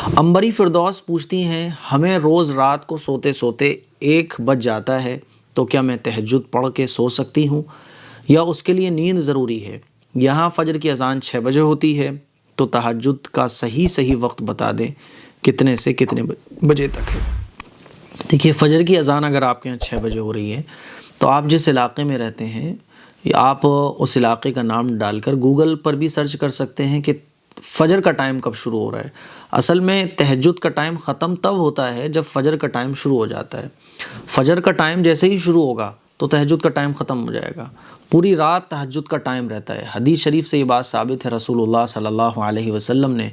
अंबरी फिरदौस पूछती हैं, हमें रोज़ रात को सोते सोते 1 बज जाता है, तो क्या मैं तहज्जुद पढ़ के सो सकती हूँ या उसके लिए नींद ज़रूरी है? यहाँ फ़जर की अज़ान 6 बजे होती है, तो तहज्जुद का सही वक्त बता दें, कितने से कितने बजे तक है? देखिए, फ़जर की अज़ान अगर आपके यहाँ 6 बजे हो रही है, तो आप जिस इलाक़े में रहते हैं, आप उस इलाक़े का नाम डालकर गूगल पर भी सर्च कर सकते हैं कि फ़जर का टाइम कब शुरू हो रहा है। असल में तहज्जुद का टाइम ख़त्म तब होता है जब फ़जर का टाइम शुरू हो जाता है। फ़जर का टाइम जैसे ही शुरू होगा तो तहज्जुद का टाइम ख़त्म हो जाएगा। पूरी रात तहज्जुद का टाइम रहता है। हदीस शरीफ से ये बात साबित है, रसूलुल्लाह सल्लल्लाहु अलैहि वसल्लम ने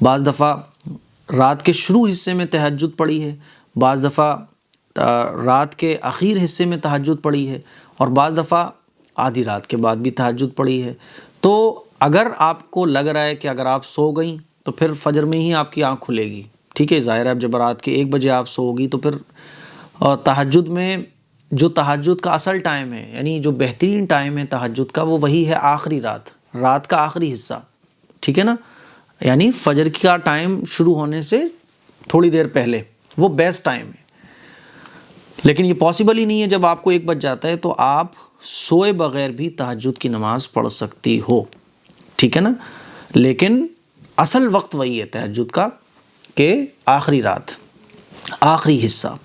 बाज़ दफ़ा रात के शुरू हिस्से में तहज्जुद पढ़ी है, बाज़ दफ़ा रात के आखिर हिस्से में तहज्जुद पढ़ी है और बाज़ दफ़ा आधी रात के बाद भी तहज्जुद पढ़ी है। तो अगर आपको लग रहा है कि अगर आप सो गई तो फिर फ़जर में ही आपकी आँख खुलेगी, ठीक है, ज़ाहिर है अब जब रात के 1 बजे आप सोओगी तो फिर तहज्जुद में जो तहज्जुद का असल टाइम है, यानी जो बेहतरीन टाइम है तहज्जुद का, वो वही है आखिरी रात का आखिरी हिस्सा, ठीक है ना, यानी फ़जर का टाइम शुरू होने से थोड़ी देर पहले, वो बेस्ट टाइम है। लेकिन ये पॉसिबल ही नहीं है, जब आपको 1 बज जाता है तो आप सोए बग़ैर भी तहज्जुद की नमाज़ पढ़ सकती हो, ठीक है ना। लेकिन असल वक्त वही है तहज्जुद का कि आखिरी रात, आखिरी हिस्सा।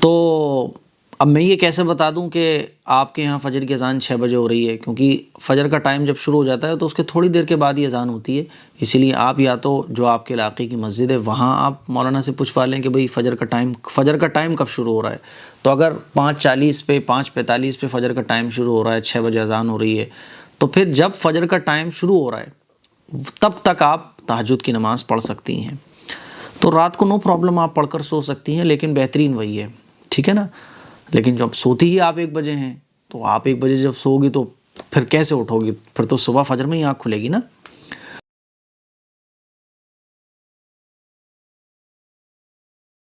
तो अब मैं ये कैसे बता दूं कि आपके यहाँ फ़जर की अज़ान 6 बजे हो रही है, क्योंकि फ़जर का टाइम जब शुरू हो जाता है तो उसके थोड़ी देर के बाद ही अज़ान होती है। इसीलिए आप या तो जो आपके इलाके की मस्जिद है वहाँ आप मौलाना से पूछवा लें कि भाई फ़जर का टाइम कब शुरू हो रहा है। तो अगर 5:40 पे 5:45 पे फ़जर का टाइम शुरू हो रहा है, 6 बजे अज़ान हो रही है, तो फिर जब फ़जर का टाइम शुरू हो रहा है तब तक आप तहज्जुद की नमाज़ पढ़ सकती हैं। तो रात को नो प्रॉब्लम, आप पढ़कर सो सकती हैं, लेकिन बेहतरीन वही है, ठीक है ना। लेकिन जब सोती ही आप 1 बजे हैं, तो आप 1 बजे जब सोओगी तो फिर कैसे उठोगी? फिर तो सुबह फ़जर में ही आँख खुलेगी ना।